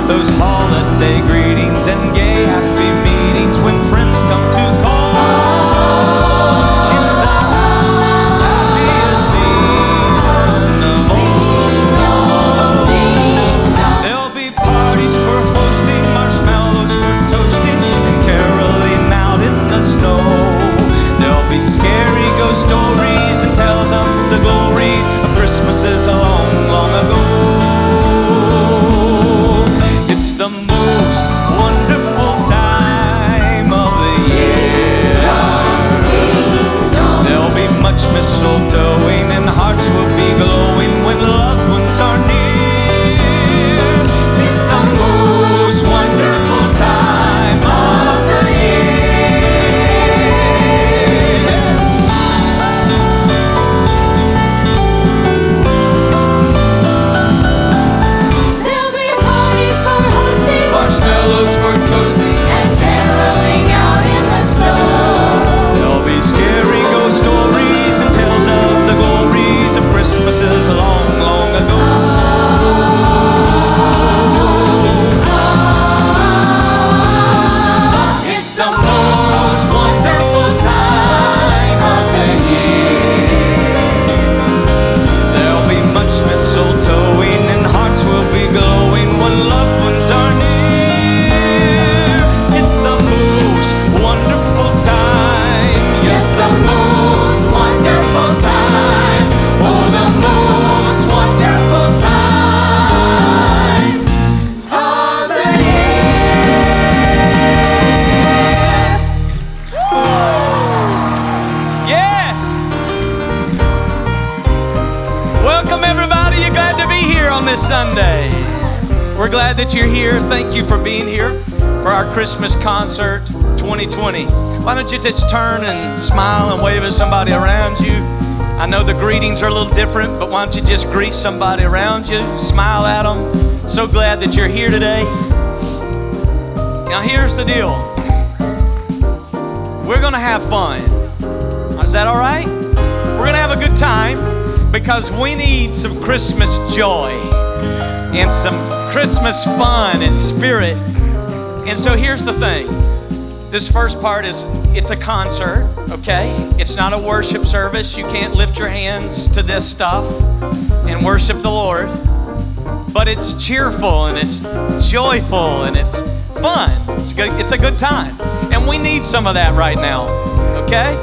those holiday greetings and gay happy meetings when friends come to call. It's the happiest season of all. There'll be parties for hosting, marshmallows for toasting, and caroling out in the snow. There'll be scary ghost stories and tales of the glories of Christmases long, long ago. It's the most wonderful time of the year. There'll be much mistletoeing and hearts will be glowing when loved ones are near. It's the most wonderful time of the year. There'll be parties for hosting, Marshmallows for toasting, and caroling out in the snow. there'll be scary ghost stories and tales of the glories of Christmases long, long ago. It's the most wonderful time of the year. There'll be much mistletoeing and hearts will be glowing when loved ones are near. It's the most wonderful time. Yes, the most wonderful time. Oh, the most wonderful time of the year. Yeah! Welcome everybody. You're glad to be here on this Sunday. We're glad that you're here. Thank you for being here for our Christmas concert 2020. Why don't you just turn and smile and wave at somebody around you? I know the greetings are a little different, but why don't you just greet somebody around you, smile at them. So glad that you're here today. Now here's the deal. We're gonna have fun. Is that all right? We're gonna have a good time because we need some Christmas joy and some Christmas fun and spirit. And so here's the thing. This first part is, it's a concert, okay? It's not a worship service. You can't lift your hands to this stuff and worship the Lord. But it's cheerful and it's joyful and it's fun. It's a good time. And we need some of that right now, okay?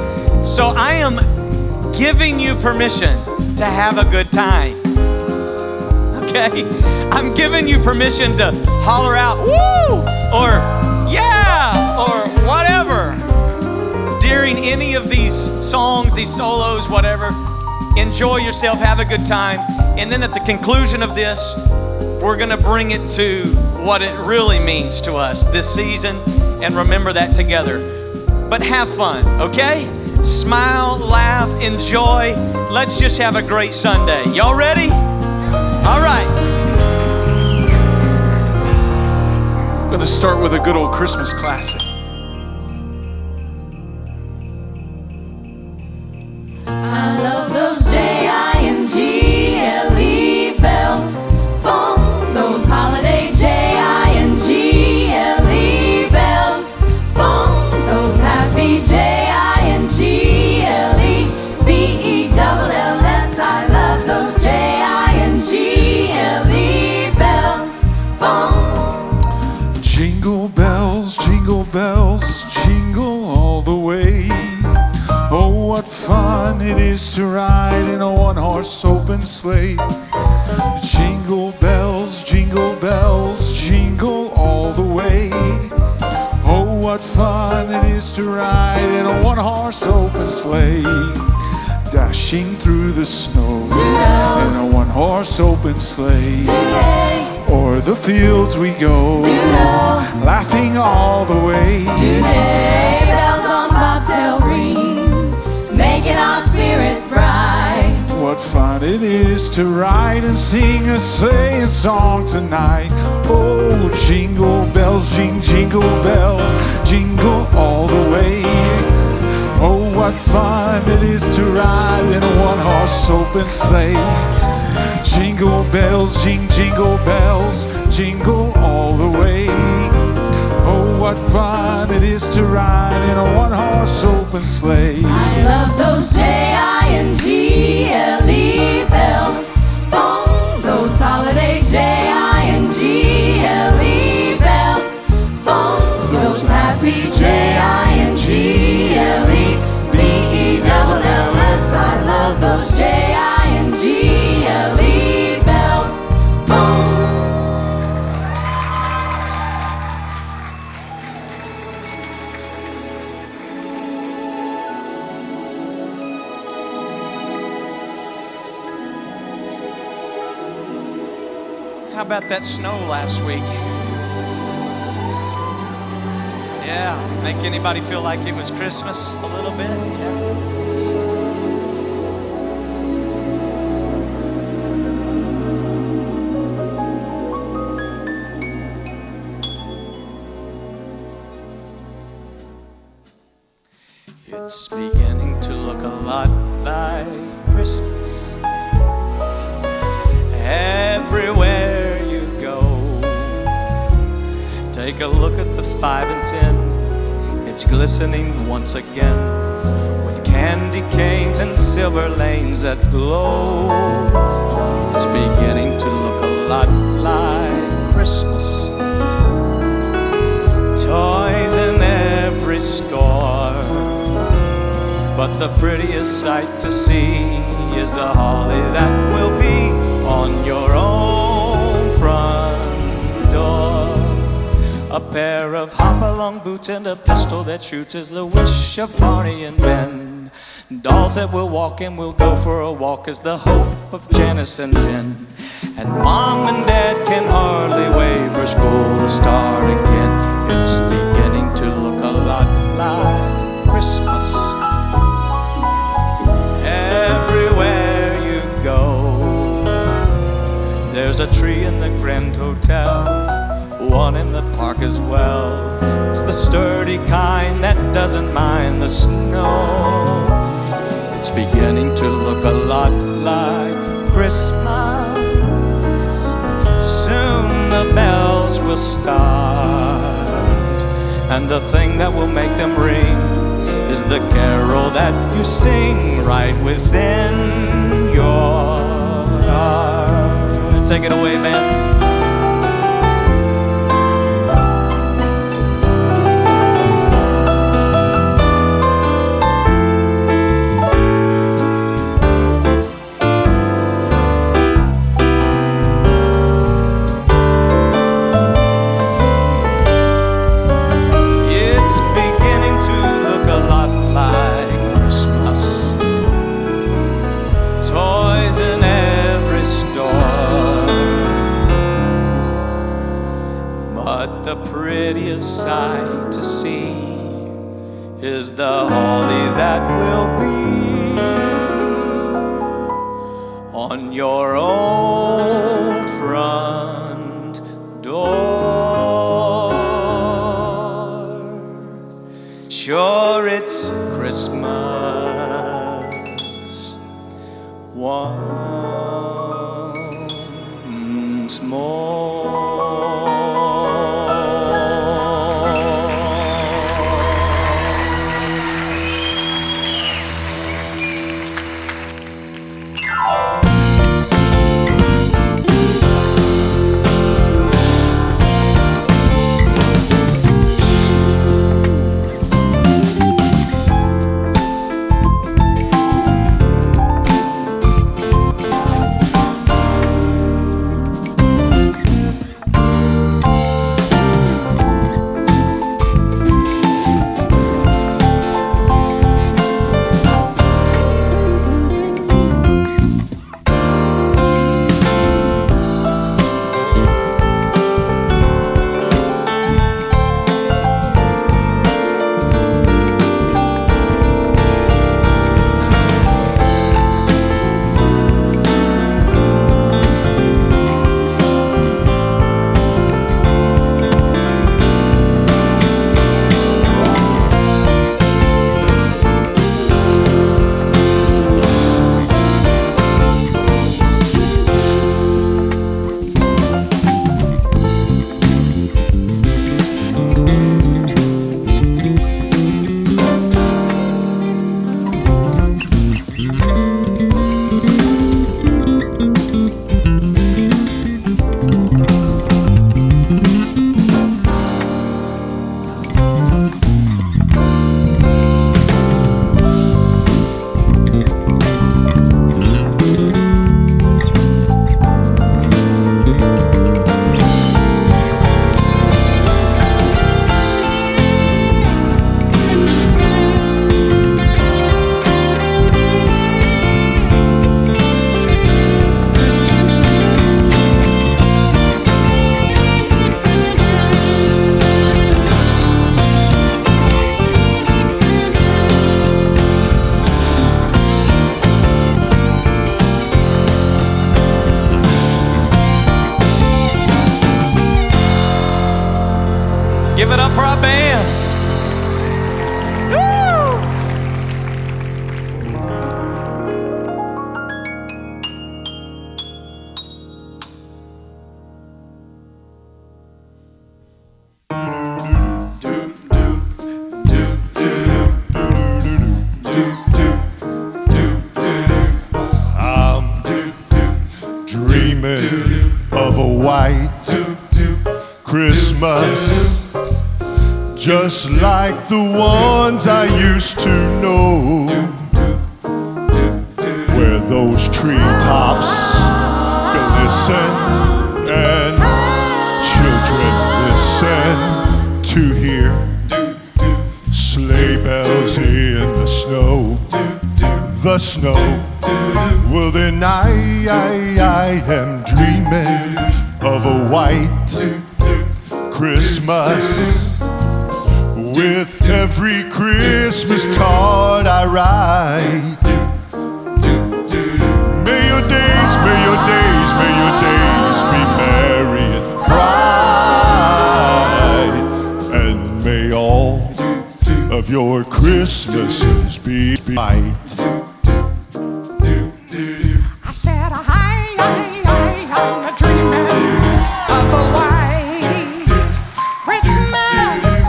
So I am giving you permission to have a good time, okay? I'm giving you permission to holler out, woo, or yeah, or whatever. During any of these songs, these solos, whatever, enjoy yourself, have a good time. And then at the conclusion of this, we're gonna bring it to what it really means to us this season and remember that together. But have fun, okay? Smile, laugh, enjoy. Let's just have a great Sunday. Y'all ready? All right. I'm going to start with a good old Christmas classic. I love those Jingle bells. Boom, those holiday Jingle bells. Boom, those happy Jingle bells. I love those Jingle bells. Boom. Jingle bells, jingle all the way. Oh, what fun it is to ride in a one-horse open sleigh. Jingle bells, jingle all the way. Oh, what fun it is to ride in a one-horse open sleigh. Dashing through the snow in a one-horse open sleigh. O'er the fields we go, laughing all the way. Today, bells on bobtail ring, making our spirits bright. What fun it is to ride and sing a sleighing song tonight. Oh, jingle bells, jingle bells, jingle all the way. Oh, what fun it is to ride in a one-horse open sleigh. Jingle bells, jingle bells, jingle all the way. Oh, what fun it is to ride in a one-horse open sleigh. I love those Jingle bells. Boom, those holiday Jingle bells. Boom, those happy Jingle-bells. I love those Jingle bells. Boom. How about that snow last week? Yeah, make anybody feel like it was Christmas a little bit? Yeah. It's beginning to look a lot like Christmas everywhere you go. Take a look at the 5 and 10. It's glistening once again with candy canes and silver lanes that glow. It's beginning to look a lot like Christmas. Toys in every store, but the prettiest sight to see is the holly that will be on your own front door. A pair of hop-along boots and a pistol that shoots is the wish of Barney and Ben. Dolls that will walk and will go for a walk is the hope of Janice and Jen. And Mom and Dad can hardly wait for school to start again. It's beginning to look a lot like Christmas everywhere you go. There's a tree in the Grand Hotel, one in the park as well. It's the sturdy kind that doesn't mind the snow. It's beginning to look a lot like Christmas. Soon the bells will start, and the thing that will make them ring is the carol that you sing right within your heart. Take it away, man. The prettiest sight to see is the holly that will be on your own front door. Sure, it's Christmas once more. band. Woo! Dreaming of a white Christmas, just like the ones I used to know, where those treetops glisten and children listen to hear sleigh bells in the snow. The snow. Well then I am dreaming of a white Christmas, with every Christmas card I write. May your days, may your days, may your days be merry and bright, and may all of your Christmases be white. I said, I'm dreaming of a white Christmas,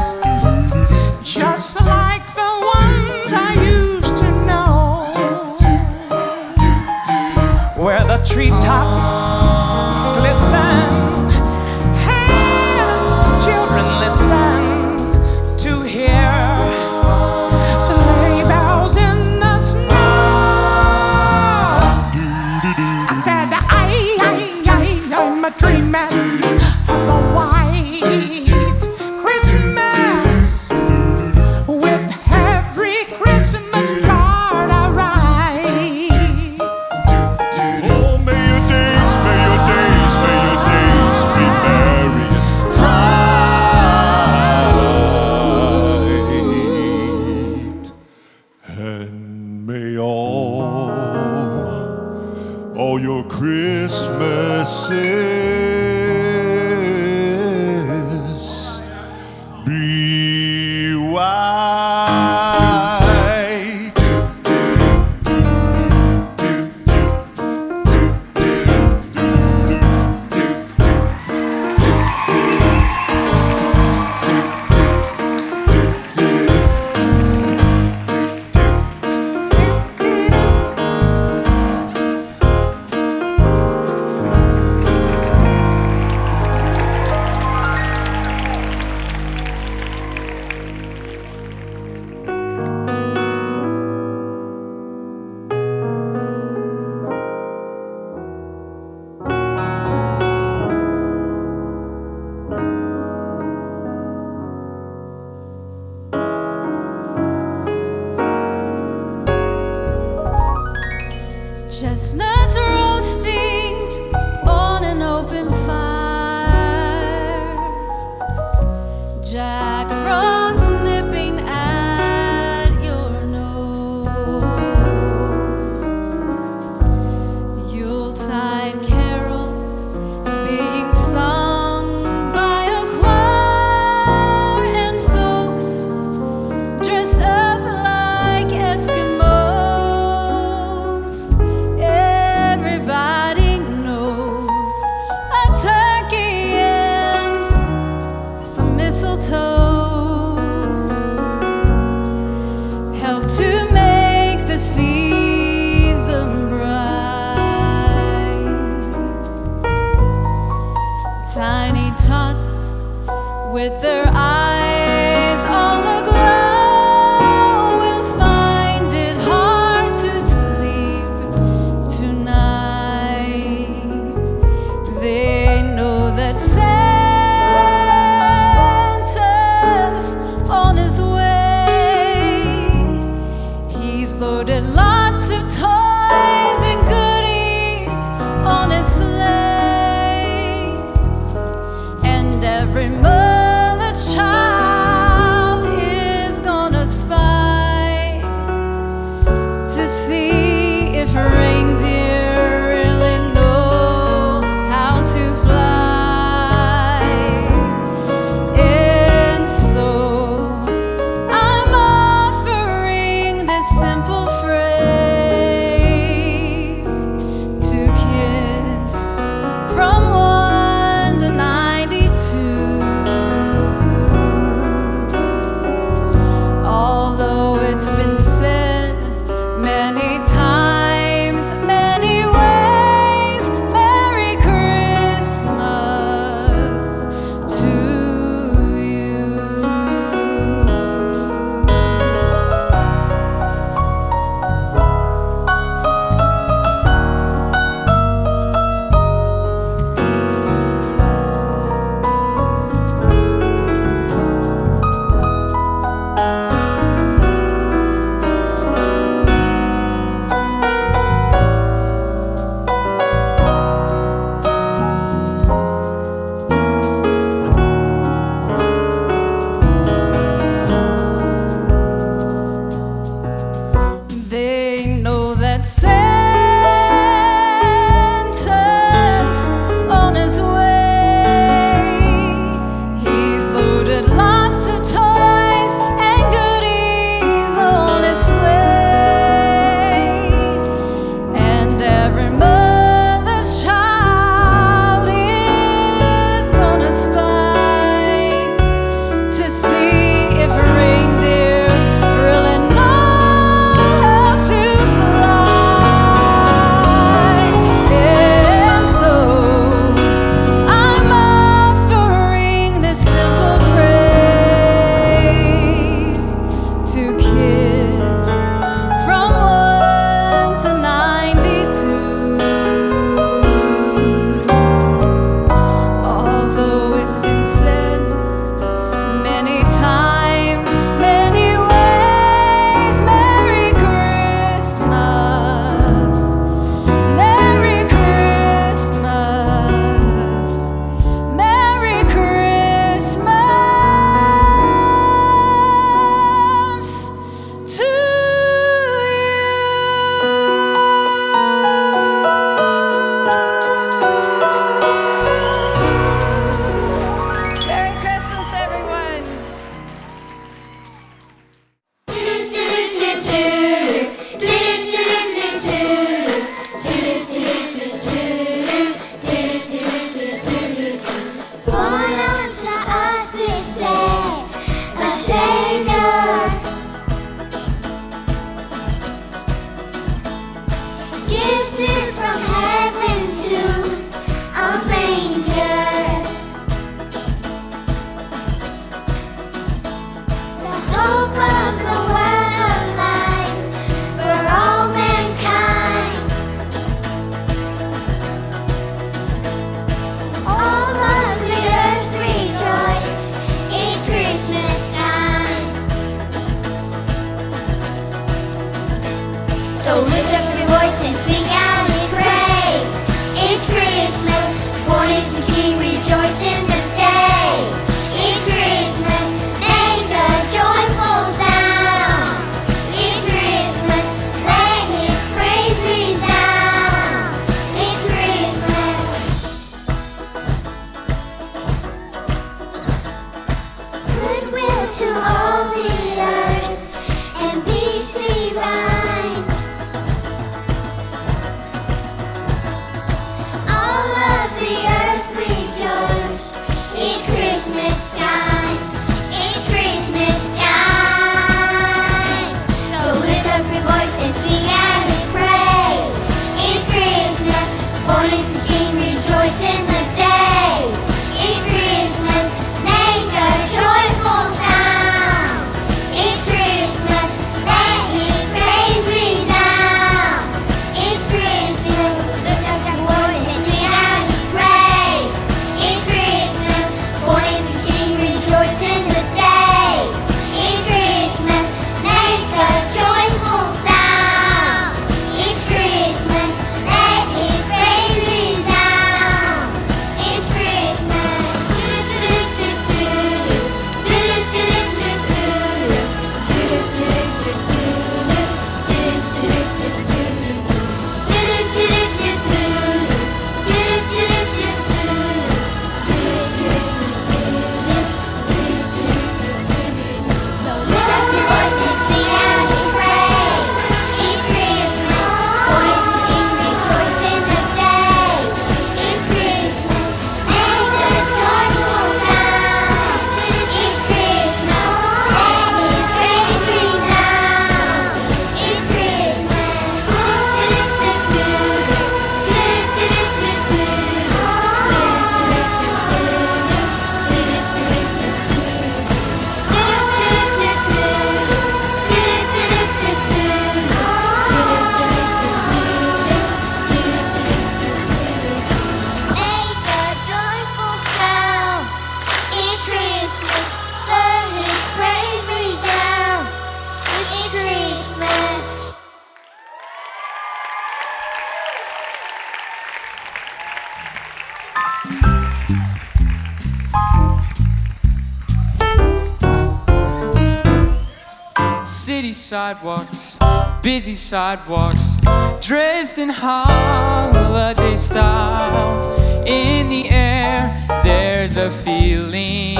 just like the ones I used to know, where the treetops glisten and children listen to hear sleigh bells in the snow. I said, I'm a dreaming of a white Christmas, with every Christmas card I write. Oh, may your days, may your days, may your days be merry and bright, and may all your Christmases be white. Chestnuts roasting on an open fire, Jack Frost nipping at your nose, Yuletide carols being sung by a choir, and folks dressed up like Eskimos. Everybody knows a turkey and some mistletoe help to make the season bright. Tiny tots with their eyes all aglow will find it hard to sleep tonight. They know that Santa's on his way. He's loaded lots of toys and goodies on his sleigh, and every mother's child is gonna spy to see if reindeer really know how to fly. And so city sidewalks, busy sidewalks, dressed in holiday style. In the air, there's a feeling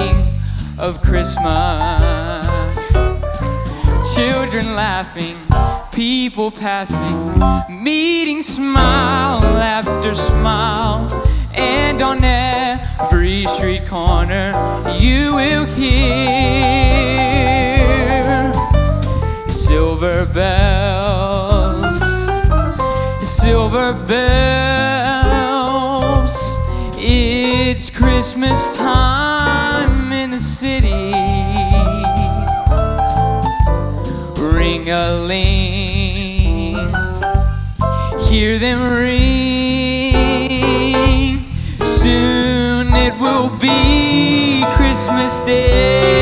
of Christmas. Children laughing, people passing, meeting smile after smile. And on every street corner, you will hear silver bells, silver bells. It's Christmas time in the city. Ring-a-ling, hear them ring. Soon it will be Christmas Day.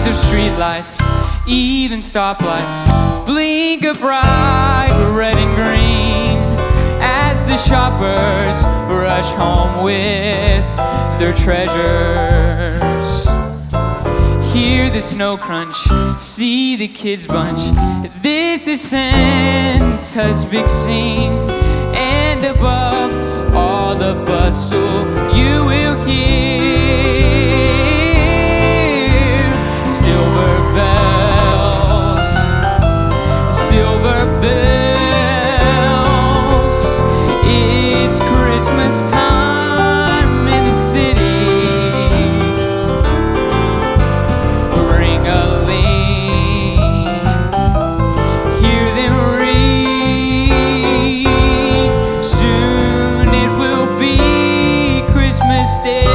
Streetlights, even stoplights, blink of bright red and green as the shoppers rush home with their treasures. Hear the snow crunch, see the kids bunch. This is Santa's big scene, and above all the bustle you will hear silver bells, silver bells. It's Christmas time in the city. Ring-a-ling, hear them ring. Soon it will be Christmas Day.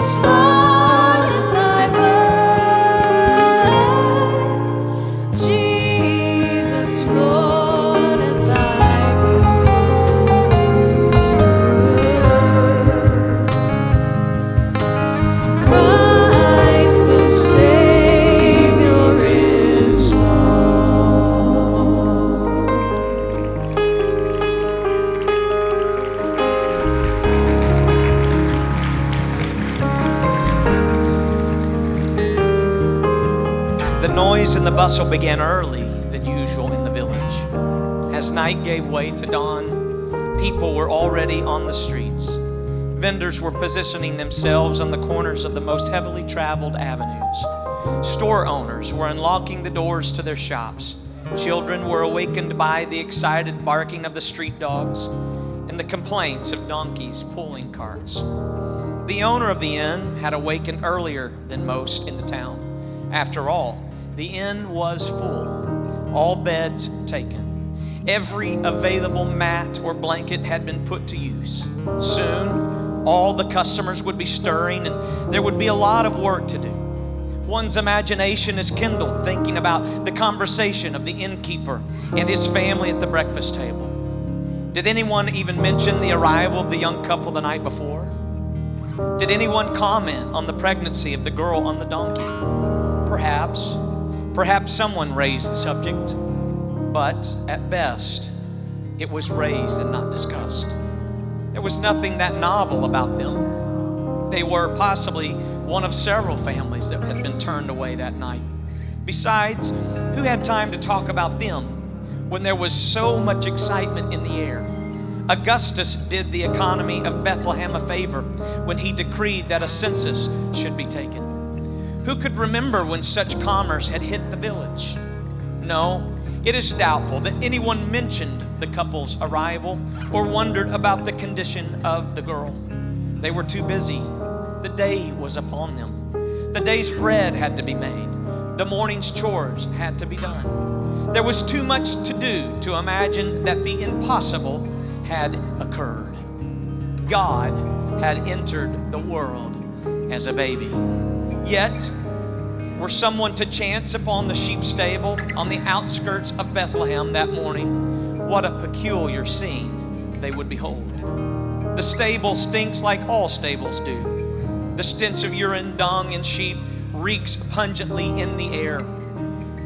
Jesus, Lord, at thy birth. Jesus, Lord, at thy birth. Christ the Savior is born. The noise and the bustle began early than usual in the village. As night gave way to dawn, people were already on the streets. Vendors were positioning themselves on the corners of the most heavily traveled avenues. Store owners were unlocking the doors to their shops. Children were awakened by the excited barking of the street dogs and the complaints of donkeys pulling carts. The owner of the inn had awakened earlier than most in the town. After all, the inn was full, all beds taken. Every available mat or blanket had been put to use. Soon, all the customers would be stirring and there would be a lot of work to do. One's imagination is kindled thinking about the conversation of the innkeeper and his family at the breakfast table. Did anyone even mention the arrival of the young couple the night before? Did anyone comment on the pregnancy of the girl on the donkey? Perhaps someone raised the subject, but at best, it was raised and not discussed. There was nothing that novel about them. They were possibly one of several families that had been turned away that night. Besides, who had time to talk about them when there was so much excitement in the air? Augustus did the economy of Bethlehem a favor when he decreed that a census should be taken. Who could remember when such commerce had hit the village? No, it is doubtful that anyone mentioned the couple's arrival or wondered about the condition of the girl. They were too busy. The day was upon them. The day's bread had to be made. The morning's chores had to be done. There was too much to do to imagine that the impossible had occurred. God had entered the world as a baby. Yet, were someone to chance upon the sheep stable on the outskirts of Bethlehem that morning, what a peculiar scene they would behold. The stable stinks like all stables do. The stench of urine, dung, and sheep reeks pungently in the air.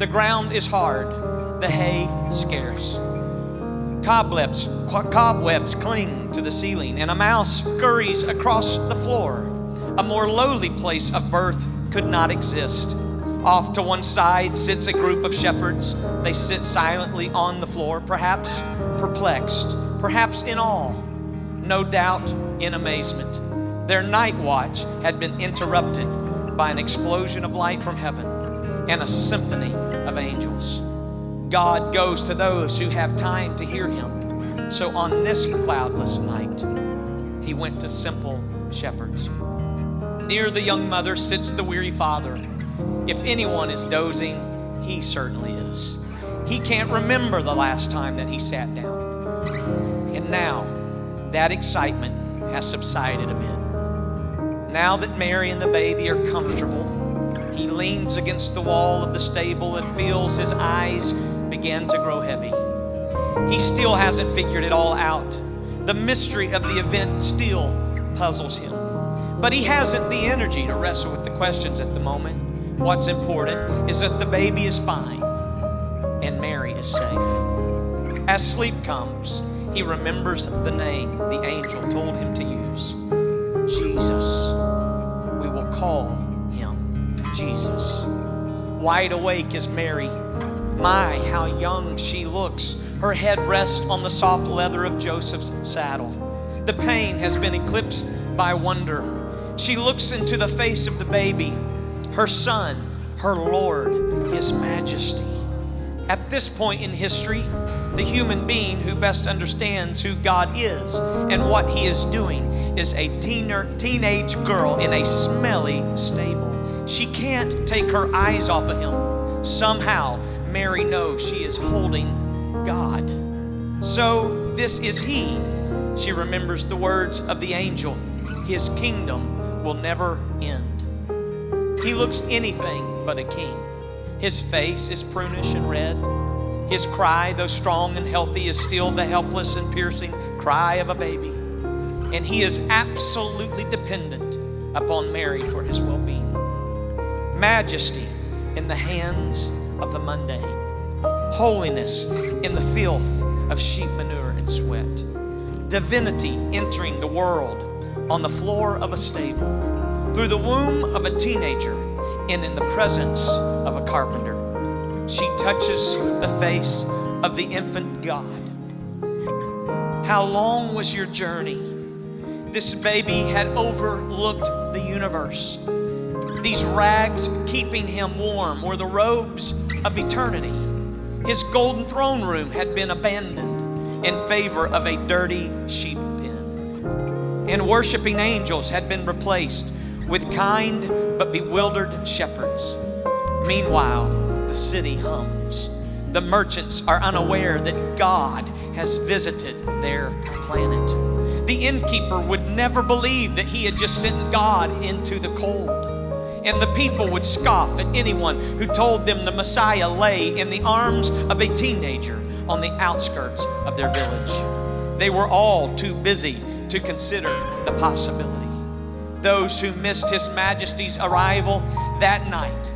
The ground is hard, the hay scarce. Cobwebs cling to the ceiling, and a mouse scurries across the floor. A more lowly place of birth could not exist. Off to one side sits a group of shepherds. They sit silently on the floor, perhaps perplexed, perhaps in awe, no doubt in amazement. Their night watch had been interrupted by an explosion of light from heaven and a symphony of angels. God goes to those who have time to hear him. So on this cloudless night, he went to simple shepherds. Near the young mother sits the weary father. If anyone is dozing, he certainly is. He can't remember the last time that he sat down. And now, that excitement has subsided a bit. Now that Mary and the baby are comfortable, he leans against the wall of the stable and feels his eyes begin to grow heavy. He still hasn't figured it all out. The mystery of the event still puzzles him. But he hasn't the energy to wrestle with the questions at the moment. What's important is that the baby is fine and Mary is safe. As sleep comes, he remembers the name the angel told him to use. Jesus. We will call him Jesus. Wide awake is Mary. My, how young she looks. Her head rests on the soft leather of Joseph's saddle. The pain has been eclipsed by wonder. She looks into the face of the baby, her son, her Lord, his majesty. At this point in history, the human being who best understands who God is and what he is doing is a teenage girl in a smelly stable. She can't take her eyes off of him. Somehow, Mary knows she is holding God. So this is he. She remembers the words of the angel. His kingdom will never end. He looks anything but a king. His face is prunish and red. His cry, though strong and healthy, is still the helpless and piercing cry of a baby. And he is absolutely dependent upon Mary for his well-being. Majesty in the hands of the mundane. Holiness in the filth of sheep manure and sweat. Divinity entering the world on the floor of a stable, through the womb of a teenager, and in the presence of a carpenter. She touches the face of the infant God. How long was your journey? This baby had overlooked the universe. These rags keeping him warm were the robes of eternity. His golden throne room had been abandoned in favor of a dirty sheep pen. And worshiping angels had been replaced with kind but bewildered shepherds. Meanwhile, the city hums. The merchants are unaware that God has visited their planet. The innkeeper would never believe that he had just sent God into the cold. And the people would scoff at anyone who told them the Messiah lay in the arms of a teenager on the outskirts of their village. They were all too busy to consider the possibility. Those who missed His Majesty's arrival that night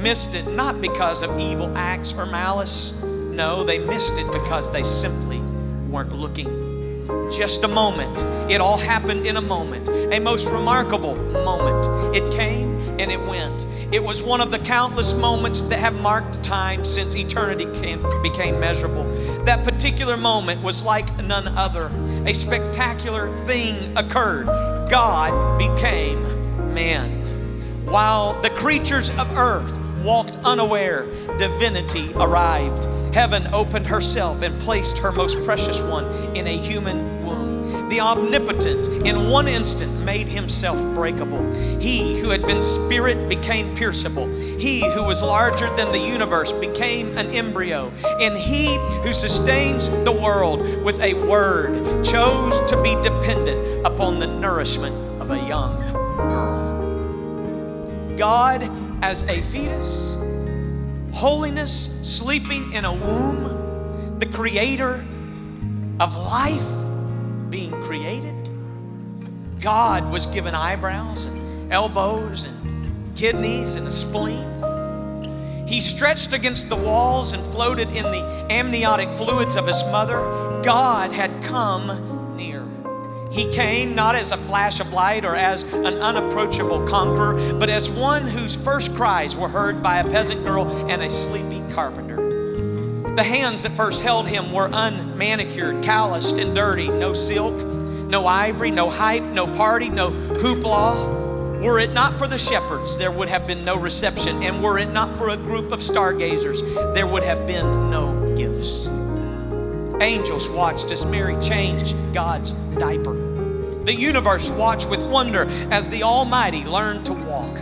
missed it not because of evil acts or malice. No, they missed it because they simply weren't looking. Just a moment. It all happened in a moment. A most remarkable moment. It came and it went. It was one of the countless moments that have marked time since eternity became measurable. That particular moment was like none other. A spectacular thing occurred. God became man. While the creatures of earth walked unaware, divinity arrived. Heaven opened herself and placed her most precious one in a human womb. The omnipotent in one instant made himself breakable. He who had been spirit became pierceable. He who was larger than the universe became an embryo. And he who sustains the world with a word chose to be dependent upon the nourishment of a young girl. God as a fetus, holiness sleeping in a womb, the creator of life being created. God was given eyebrows and elbows and kidneys and a spleen. He stretched against the walls and floated in the amniotic fluids of his mother. God had come near. He came not as a flash of light or as an unapproachable conqueror, but as one whose first cries were heard by a peasant girl and a sleepy carpenter. The hands that first held him were unmanicured, calloused, and dirty. No silk, no ivory, no hype, no party, no hoopla. Were it not for the shepherds, there would have been no reception. And were it not for a group of stargazers, there would have been no gifts. Angels watched as Mary changed God's diaper. The universe watched with wonder as the Almighty learned to walk.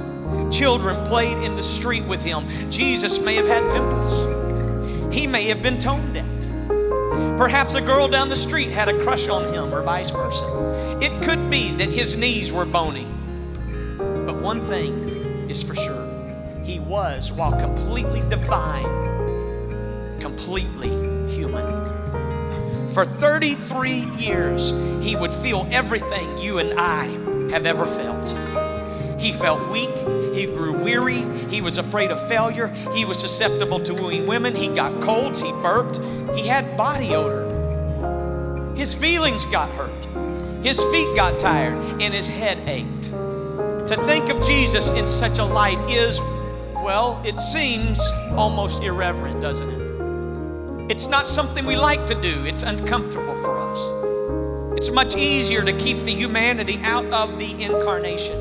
Children played in the street with him. Jesus may have had pimples. He may have been tone deaf. Perhaps a girl down the street had a crush on him, or vice versa. It could be that his knees were bony. But one thing is for sure. He was, while completely divine, completely human. For 33 years, he would feel everything you and I have ever felt. He felt weak. He grew weary. He was afraid of failure. He was susceptible to wooing women. He got colds. He burped. He had body odor. His feelings got hurt. His feet got tired and his head ached. To think of Jesus in such a light is, well, it seems almost irreverent, doesn't it? It's not something we like to do. It's uncomfortable for us. It's much easier to keep the humanity out of the incarnation.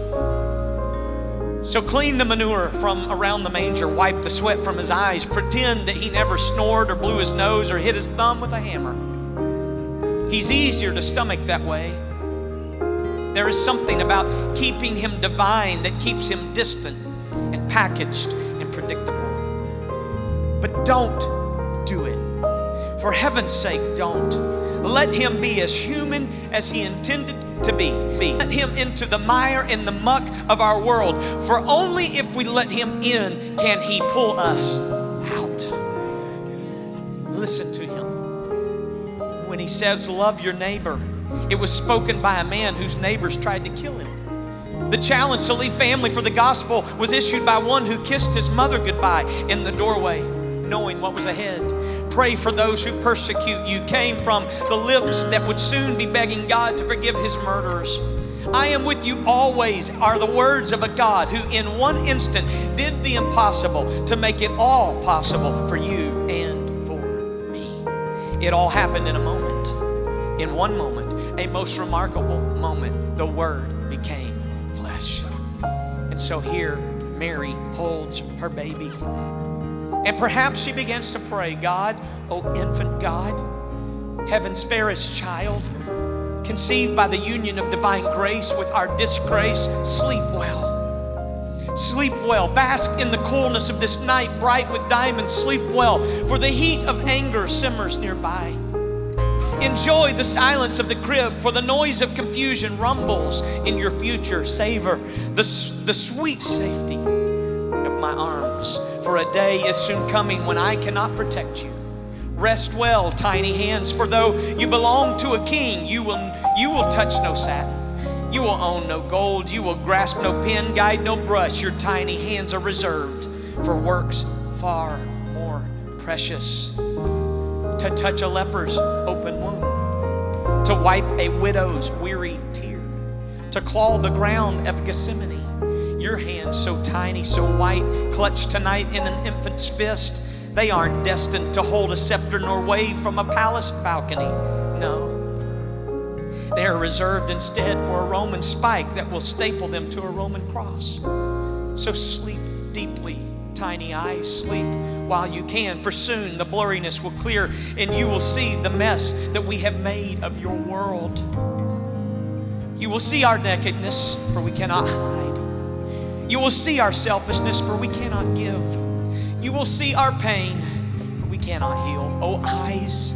So clean the manure from around the manger, wipe the sweat from his eyes, pretend that he never snored or blew his nose or hit his thumb with a hammer. He's easier to stomach that way. There is something about keeping him divine that keeps him distant and packaged and predictable. But don't do it. For heaven's sake, don't. Let him be as human as he intended to be. Let him into the mire and the muck of our world. For only if we let him in can he pull us out. Listen to him. When he says, love your neighbor, it was spoken by a man whose neighbors tried to kill him. The challenge to leave family for the gospel was issued by one who kissed his mother goodbye in the doorway, knowing what was ahead. Pray for those who persecute you came from the lips that would soon be begging God to forgive his murderers. I am with you always are the words of a God who in one instant did the impossible to make it all possible for you and for me. It all happened in a moment. In one moment, a most remarkable moment, the Word became flesh. And so here, Mary holds her baby. And perhaps she begins to pray, God, O infant God, heaven's fairest child, conceived by the union of divine grace with our disgrace, sleep well. Sleep well. Bask in the coolness of this night, bright with diamonds. Sleep well, for the heat of anger simmers nearby. Enjoy the silence of the crib, for the noise of confusion rumbles in your future. Savor the sweet safety of my arms, for a day is soon coming when I cannot protect you. Rest well, tiny hands, for though you belong to a king, you will touch no satin. You will own no gold. You will grasp no pen, guide no brush. Your tiny hands are reserved for works far more precious. To touch a leper's open wound, to wipe a widow's weary tear, to claw the ground of Gethsemane. Your hands so tiny, so white, clutched tonight in an infant's fist. They aren't destined to hold a scepter nor wave from a palace balcony. No. They are reserved instead for a Roman spike that will staple them to a Roman cross. So sleep deeply, tiny eyes, sleep while you can, for soon the blurriness will clear and you will see the mess that we have made of your world. You will see our nakedness, for we cannot hide. You will see our selfishness, for we cannot give. You will see our pain, for we cannot heal. Oh, eyes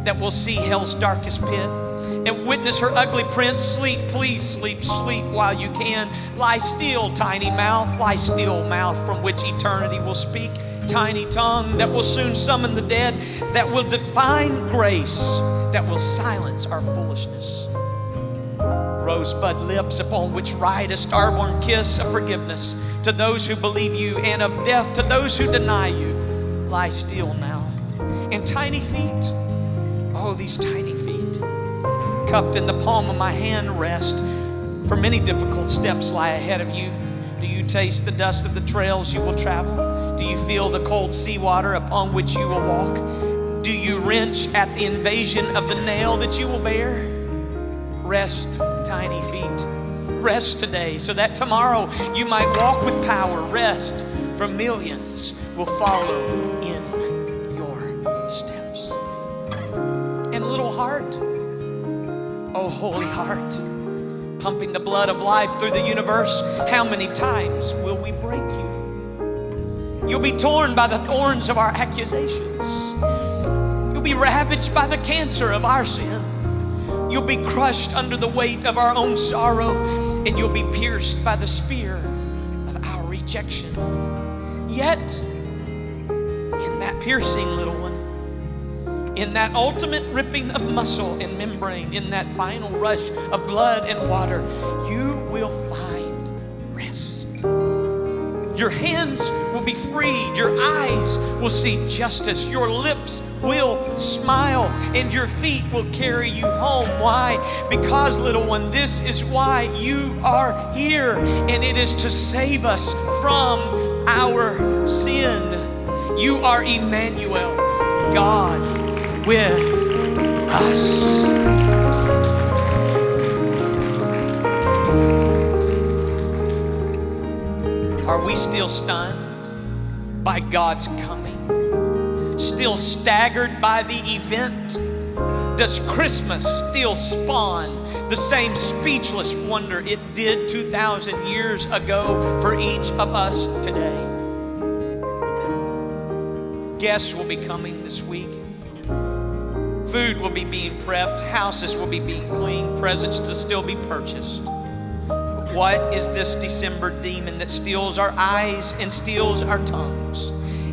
that will see hell's darkest pit and witness her ugly print. Sleep, please sleep, sleep while you can. Lie still, tiny mouth, lie still, mouth from which eternity will speak. Tiny tongue that will soon summon the dead, that will define grace, that will silence our foolishness. Rosebud lips upon which ride a starborn kiss of forgiveness to those who believe you and of death to those who deny you. Lie still now. And tiny feet, oh, these tiny feet, cupped in the palm of my hand, rest, for many difficult steps lie ahead of you. Do you taste the dust of the trails you will travel? Do you feel the cold seawater upon which you will walk? Do you wrench at the invasion of the nail that you will bear? Rest, tiny feet. Rest today so that tomorrow you might walk with power. Rest, for millions will follow in your steps. And little heart, oh holy heart, pumping the blood of life through the universe, how many times will we break you? You'll be torn by the thorns of our accusations. You'll be ravaged by the cancer of our sin. You'll be crushed under the weight of our own sorrow, and you'll be pierced by the spear of our rejection. Yet, in that piercing, little one, in that ultimate ripping of muscle and membrane, in that final rush of blood and water, you will find rest. Your hands will be freed. Your eyes will see justice. Your lips will smile, and your feet will carry you home. Why? Because, little one, this is why you are here, and it is to save us from our sin. You are Emmanuel, God with us. Are we still stunned by God's coming? Still staggered by the event? Does Christmas still spawn the same speechless wonder it did 2,000 years ago for each of us today? Guests will be coming this week Food will be being prepped, houses will be being cleaned, presents to still be purchased. What is this December demon that steals our eyes and steals our tongues?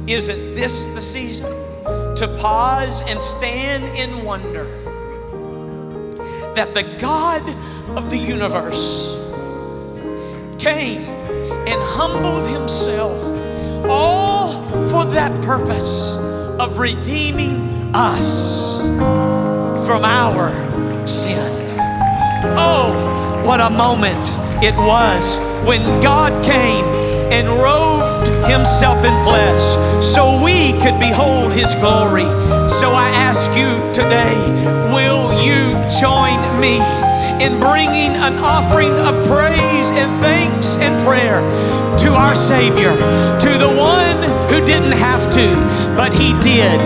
Isn't this the season to pause and stand in wonder that the God of the universe came and humbled himself, all for that purpose of redeeming us from our sin? Oh, what a moment it was when God came and robed himself in flesh so we could behold his glory. So I ask you today, will you join me in bringing an offering of praise and thanks and prayer to our Savior, to the one who didn't have to, but he did.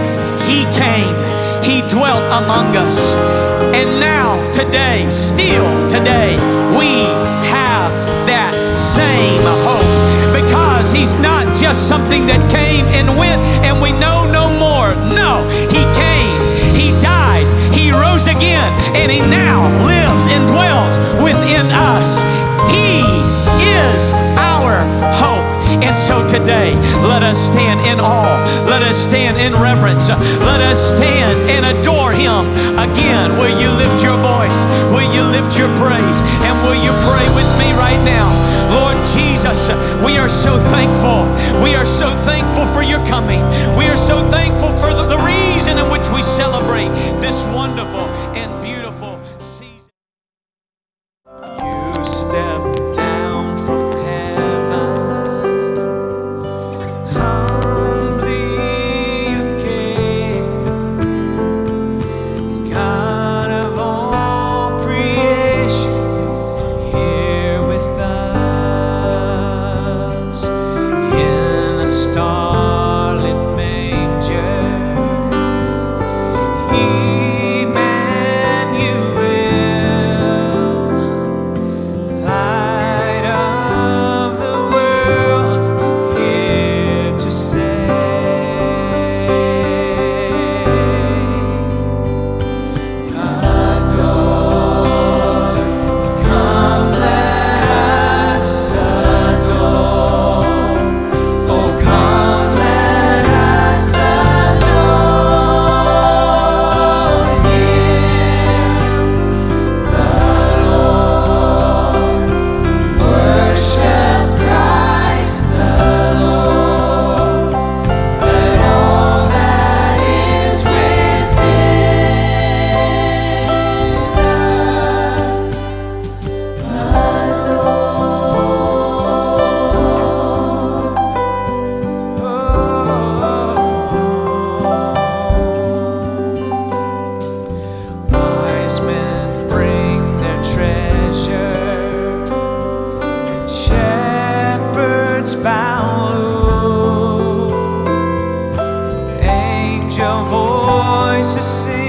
He came, he dwelt among us. And now, today, still today, we have that same hope, because he's not just something that came and went and we know no more. No, he came, he died, he rose again, and he now lives and dwells within us. He is our hope. And so today, let us stand in awe. Let us stand in reverence. Let us stand and adore him. Again, will you lift your voice? Will you lift your praise? And will you pray with me right now? Lord Jesus, we are so thankful. We are so thankful for your coming. We are so thankful for the reason in which we celebrate this wonderful and beautiful season. You step down from to sing.